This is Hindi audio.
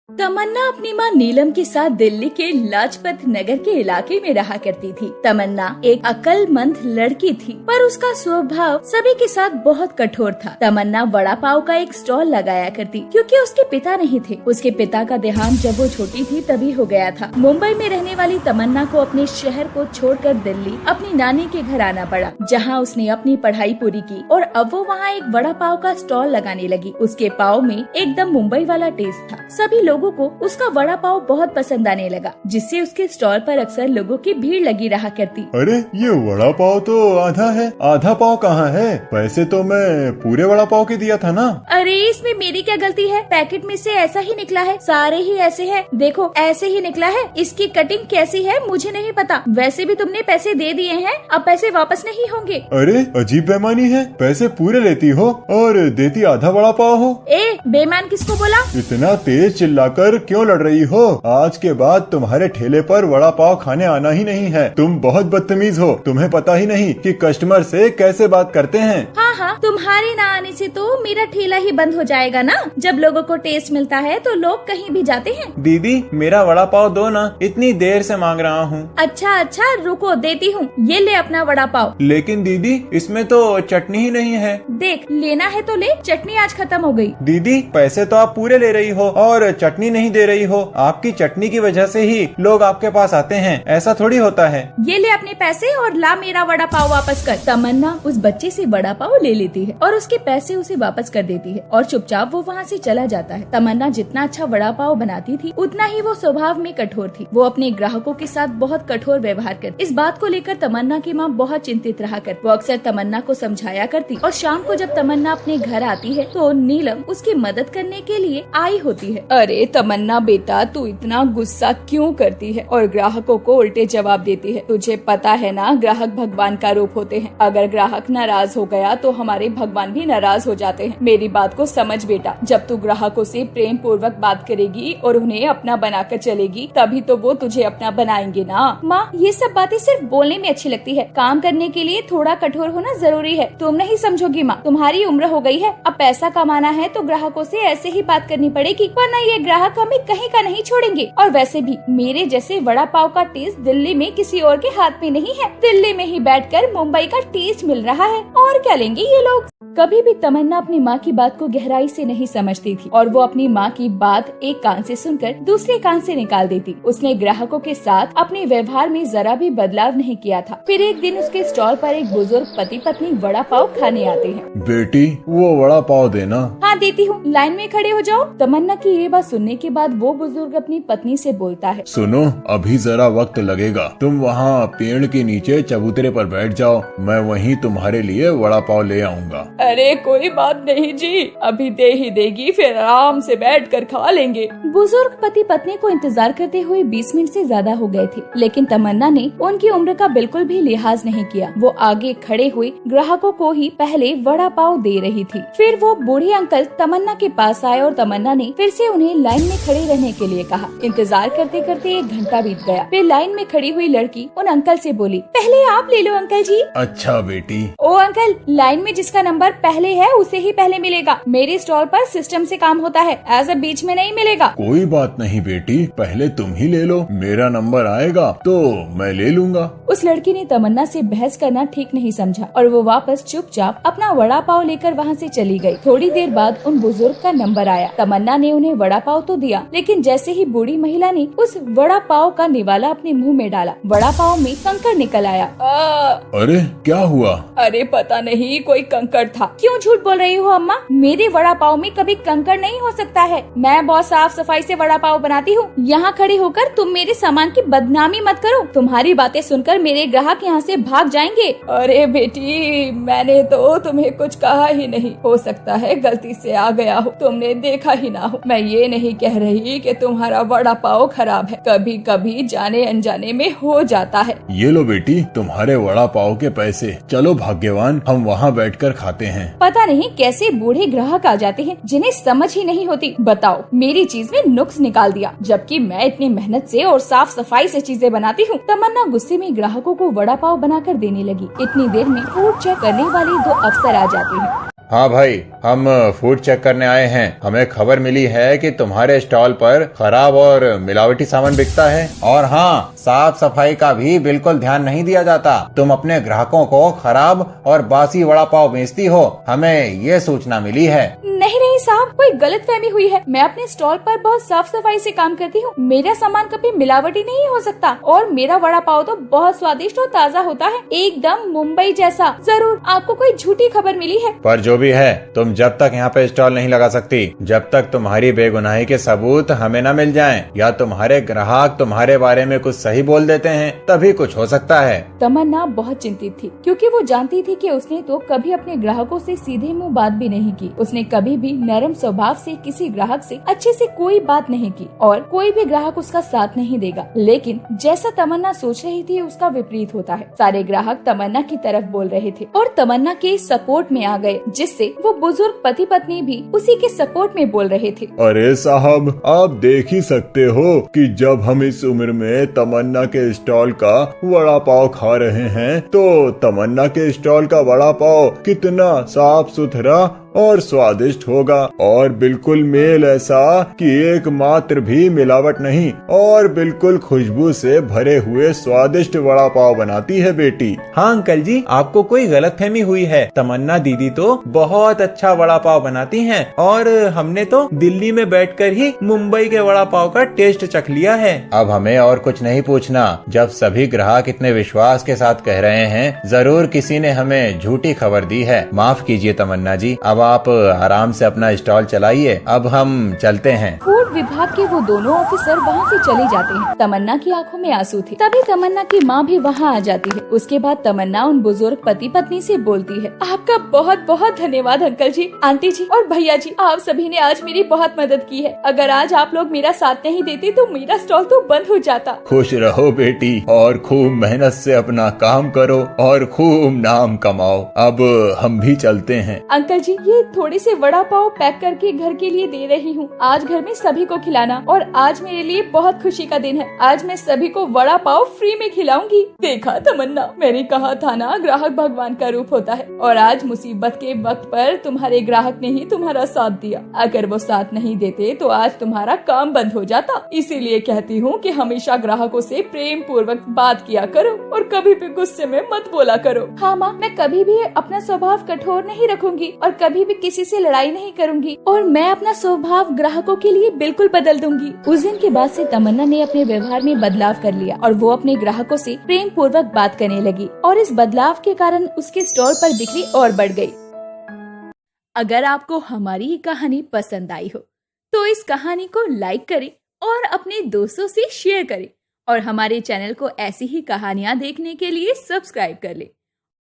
तमन्ना अपनी माँ नीलम के साथ दिल्ली के लाजपत नगर के इलाके में रहा करती थी। तमन्ना एक अक्लमंद लड़की थी, पर उसका स्वभाव सभी के साथ बहुत कठोर था। तमन्ना वड़ा पाव का एक स्टॉल लगाया करती, क्योंकि उसके पिता नहीं थे। उसके पिता का देहांत जब वो छोटी थी तभी हो गया था। मुंबई में रहने वाली तमन्ना को अपने शहर को छोड़कर दिल्ली अपनी नानी के घर आना पड़ा, जहाँ उसने अपनी पढ़ाई पूरी की और अब वो वहाँ एक वड़ा पाव का स्टॉल लगाने लगी। उसके पाव में एकदम मुंबई वाला टेस्ट था। सभी लोगों को उसका वड़ा पाव बहुत पसंद आने लगा, जिससे उसके स्टॉल पर अक्सर लोगों की भीड़ लगी रहा करती। अरे ये वड़ा पाव तो आधा है, आधा पाव कहाँ है? पैसे तो मैं पूरे वड़ा पाव के दिया था ना। अरे इसमें मेरी क्या गलती है? पैकेट में से ऐसा ही निकला है, सारे ही ऐसे हैं। देखो ऐसे ही निकला है। इसकी कटिंग कैसी है मुझे नहीं पता। वैसे भी तुमने पैसे दे दिए हैं, अब पैसे वापस नहीं होंगे। अरे अजीब बेईमानी है, पैसे पूरे लेती हो और देती आधा वड़ा पाव हो। ए बेईमान किसको बोला? इतना तेज चिल्लाकर क्यों लड़ रही हो? आज के बाद तुम्हारे ठेले पर वड़ा पाव खाने आना ही नहीं है। तुम बहुत बदतमीज हो। तुम्हें पता ही नहीं कि कस्टमर से कैसे बात करते हैं। हाँ, तुम्हारे ना आने से तो मेरा ठेला ही बंद हो जाएगा ना। जब लोगों को टेस्ट मिलता है तो लोग कहीं भी जाते हैं। दीदी मेरा वड़ा पाव दो ना, इतनी देर से मांग रहा हूँ। अच्छा रुको देती हूँ। ये ले अपना वड़ा पाव। लेकिन दीदी इसमें तो चटनी ही नहीं है। देख लेना है तो ले, चटनी आज खत्म हो गई। दीदी पैसे तो आप पूरे ले रही हो और चटनी नहीं दे रही हो। आपकी चटनी की वजह से ही लोग आपके पास आते हैं, ऐसा थोड़ी होता है। ये ले अपने पैसे और ला मेरा वड़ा पाव वापस कर। तमन्ना उस बच्चे से वड़ा पाव ले लेती है और उसके पैसे उसे वापस कर देती है और चुपचाप वो वहाँ से चला जाता है। तमन्ना जितना अच्छा वड़ा पाव बनाती थी उतना ही वो स्वभाव में कठोर थी। वो अपने ग्राहकों के साथ बहुत कठोर व्यवहार करती। इस बात को लेकर तमन्ना की माँ बहुत चिंतित रहा कर। वो अक्सर तमन्ना को समझाया करती और शाम को जब तमन्ना अपने घर आती है तो नीलम उसकी मदद करने के लिए आई होती है। अरे तमन्ना बेटा, तू इतना गुस्सा क्यों करती है और ग्राहकों को उल्टे जवाब देती है? तुझे पता है ना, ग्राहक भगवान का रूप होते हैं। अगर ग्राहक नाराज हो गया तो हमारे भगवान भी नाराज हो जाते हैं। मेरी बात को समझ बेटा। जब तू ग्राहकों से प्रेम पूर्वक बात करेगी और उन्हें अपना बनाकर चलेगी, तभी तो वो तुझे अपना बनाएंगे ना। माँ ये सब बातें सिर्फ बोलने में अच्छी लगती है, काम करने के लिए थोड़ा कठोर होना जरूरी है। तुम नहीं समझोगी माँ, तुम्हारी उम्र हो गई है, अब पैसा कमाना है तो ग्राहकों से ऐसे ही बात करनी पड़ेगी, वरना ये ग्राहक हमें कहीं का नहीं छोड़ेंगे। और वैसे भी मेरे जैसे वड़ा पाव का टेस्ट दिल्ली में किसी और के हाथ में नहीं है। दिल्ली में ही बैठकर मुंबई का टेस्ट मिल रहा है, और क्या लेंगे ये लोग। कभी भी तमन्ना अपनी माँ की बात को गहराई से नहीं समझती थी और वो अपनी माँ की बात एक कान से सुनकर दूसरे कान से निकाल देती। उसने ग्राहकों के साथ अपने व्यवहार में जरा भी बदलाव नहीं किया था। फिर एक दिन उसके स्टॉल पर एक बुजुर्ग पति पत्नी वड़ा पाव खाने आते हैं। बेटी वो वड़ा पाव देना। हाँ देती हूँ, लाइन में खड़े हो जाओ। तमन्ना की ये बात सुनने के बाद वो बुजुर्ग अपनी पत्नी से बोलता है, सुनो अभी जरा वक्त लगेगा। तुम वहाँ पेड़ के नीचे चबूतरे पर बैठ जाओ, मैं वहीं तुम्हारे लिए वड़ा पाव ले आऊँगा। अरे कोई बात नहीं जी, अभी दे ही देगी, फिर आराम से बैठकर खा लेंगे। बुजुर्ग पति पत्नी को इंतजार करते हुए 20 मिनट से ज्यादा हो गए थे, लेकिन तमन्ना ने उनकी उम्र का बिल्कुल भी लिहाज नहीं किया। वो आगे खड़े हुए ग्राहकों को ही पहले वड़ा पाव दे रही थी। फिर वो बूढ़े अंकल तमन्ना के पास आए और तमन्ना ने फिर से उन्हें लाइन में खड़े रहने के लिए कहा। इंतजार करते करते 1 घंटा बीत गया। फिर लाइन में खड़ी हुई लड़की उन अंकल से बोली, पहले आप ले लो अंकल जी। अच्छा बेटी। ओ अंकल, लाइन में जिसका नंबर पहले है उसे ही पहले मिलेगा। मेरे स्टॉल पर सिस्टम से काम होता है, ऐसा बीच में नहीं मिलेगा। कोई बात नहीं बेटी, पहले तुम ही ले लो, मेरा नंबर आएगा तो मैं ले लूँगा। उस लड़की ने तमन्ना से बहस करना ठीक नहीं समझा और वो वापस चुपचाप अपना वड़ा पाव लेकर वहाँ से चली गई। थोड़ी देर बाद उन बुजुर्ग का नंबर आया। तमन्ना ने उन्हें वड़ा पाव तो दिया, लेकिन जैसे ही बूढ़ी महिला ने उस वड़ा पाव का निवाला अपने मुँह में डाला, वड़ा पाव में कंकड़ निकल आया। अरे क्या हुआ? अरे पता नहीं, कोई कंकड़ था। क्यों झूठ बोल रही हो अम्मा? मेरे वड़ा पाव में कभी कंकड़ नहीं हो सकता है। मैं बहुत साफ सफाई से वड़ा पाव बनाती हूँ। यहाँ खड़े होकर तुम मेरे सामान की बदनामी मत करो। तुम्हारी बातें सुनकर मेरे ग्राहक यहाँ से भाग जाएंगे। अरे बेटी, मैंने तो तुम्हें कुछ कहा ही नहीं। हो सकता है गलती से आ गया हो, तुमने देखा ही ना हो। मैं ये नहीं कह रही कि तुम्हारा वड़ा पाव खराब है, कभी कभी जाने अनजाने में हो जाता है। ये लो बेटी तुम्हारे वड़ा पाव के पैसे। चलो भाग्यवान, हम वहाँ बैठकर खाते हैं। पता नहीं कैसे बूढ़े ग्राहक आ जाते हैं जिन्हें समझ ही नहीं होती। बताओ, मेरी चीज में नुक्स निकाल दिया, जबकि मैं इतनी मेहनत से और साफ सफाई से चीजें बनाती हूँ। तमन्ना गुस्से में ग्राहकों को वड़ा पाव बनाकर देने लगी। इतनी देर में फूड चेक करने वाले 2 अफसर आ जाते हैं। हाँ भाई, हम फूड चेक करने आए हैं। हमें खबर मिली है कि तुम्हारे स्टॉल पर खराब और मिलावटी सामान बिकता है, और हाँ, साफ सफाई का भी बिल्कुल ध्यान नहीं दिया जाता। तुम अपने ग्राहकों को खराब और बासी वड़ा पाव बेचती हो, हमें ये सूचना मिली है। नहीं नहीं साहब, कोई गलतफहमी हुई है। मैं अपने स्टॉल पर बहुत साफ सफाई से काम करती हूँ। मेरा सामान कभी मिलावटी नहीं हो सकता, और मेरा वड़ा पाव तो बहुत स्वादिष्ट और ताज़ा होता है, एकदम मुंबई जैसा। जरूर आपको कोई झूठी खबर मिली है। पर जो भी है, तुम जब तक यहाँ पे स्टॉल नहीं लगा सकती, जब तक तुम्हारी बेगुनाही के सबूत हमें न मिल जाएं, या तुम्हारे ग्राहक तुम्हारे बारे में कुछ सही बोल देते हैं, तभी कुछ हो सकता है। तमन्ना बहुत चिंतित थी, क्योंकि वो जानती थी कि उसने तो कभी अपने ग्राहकों से सीधे मुंह बात भी नहीं की। उसने कभी भी नरम स्वभाव से किसी ग्राहक से अच्छे से कोई बात नहीं की, और कोई भी ग्राहक उसका साथ नहीं देगा। लेकिन जैसा तमन्ना सोच रही थी, उसका विपरीत होता है। सारे ग्राहक तमन्ना की तरफ बोल रहे थे और तमन्ना के सपोर्ट में आ गए, जिससे वो बुजुर्ग पति पत्नी भी उसी के सपोर्ट में बोल रहे थे। अरे साहब, आप देख ही सकते हो कि जब हम इस उम्र में तमन्ना के स्टॉल का वड़ा पाव खा रहे हैं, तो तमन्ना के स्टॉल का वड़ा पाव कितना साफ सुथरा और स्वादिष्ट होगा, और बिल्कुल मेल ऐसा कि एक मात्र भी मिलावट नहीं, और बिल्कुल खुशबू से भरे हुए स्वादिष्ट वड़ा पाव बनाती है बेटी। हाँ अंकल जी, आपको कोई गलतफहमी हुई है। तमन्ना दीदी तो बहुत अच्छा वड़ा पाव बनाती हैं, और हमने तो दिल्ली में बैठकर ही मुंबई के वड़ा पाव का टेस्ट चख लिया है। अब हमें और कुछ नहीं पूछना। जब सभी ग्राहक इतने विश्वास के साथ कह रहे हैं, जरूर किसी ने हमें झूठी खबर दी है। माफ कीजिए तमन्ना जी, अब आप आराम से अपना स्टॉल चलाइए। अब हम चलते हैं। फूड विभाग के वो दोनों ऑफिसर वहाँ से चले जाते हैं। तमन्ना की आंखों में आंसू थे। तभी तमन्ना की माँ भी वहाँ आ जाती है। उसके बाद तमन्ना उन बुजुर्ग पति पत्नी से बोलती है, आपका बहुत बहुत धन्यवाद अंकल जी, आंटी जी और भैया जी। आप सभी ने आज मेरी बहुत मदद की है। अगर आज आप लोग मेरा साथ नहीं देते तो मेरा स्टॉल तो बंद हो जाता। खुश रहो बेटी, और खूब मेहनत से अपना काम करो और खूब नाम कमाओ। अब हम भी चलते हैं। अंकल जी, ये थोड़े से वड़ा पाव पैक करके घर के लिए दे रही हूँ। आज घर में सभी को खिलाना, और आज मेरे लिए बहुत खुशी का दिन है। आज मैं सभी को वड़ा पाव फ्री में खिलाऊंगी। देखा तमन्ना, मैंने कहा था ना, ग्राहक भगवान का रूप होता है। और आज मुसीबत के वक्त पर तुम्हारे ग्राहक ने ही तुम्हारा साथ दिया। अगर वो साथ नहीं देते तो आज तुम्हारा काम बंद हो जाता। इसीलिए कहती हूँ कि हमेशा ग्राहकों से प्रेम पूर्वक बात किया करो, और कभी भी गुस्से में मत बोला करो। हाँ माँ, मैं कभी भी अपना स्वभाव कठोर नहीं रखूंगी, और कभी भी किसी से लड़ाई नहीं करूंगी, और मैं अपना स्वभाव ग्राहकों के लिए बिल्कुल बदल दूंगी। उस दिन के बाद से तमन्ना ने अपने व्यवहार में बदलाव कर लिया, और वो अपने ग्राहकों से प्रेम पूर्वक बात करने लगी, और इस बदलाव के कारण उसके स्टॉल पर बिक्री और बढ़ गई। अगर आपको हमारी ये कहानी पसंद आई हो तो इस कहानी को लाइक करें और अपने दोस्तों से शेयर करें, और हमारे चैनल को ऐसी ही कहानियाँ देखने के लिए सब्सक्राइब कर लें।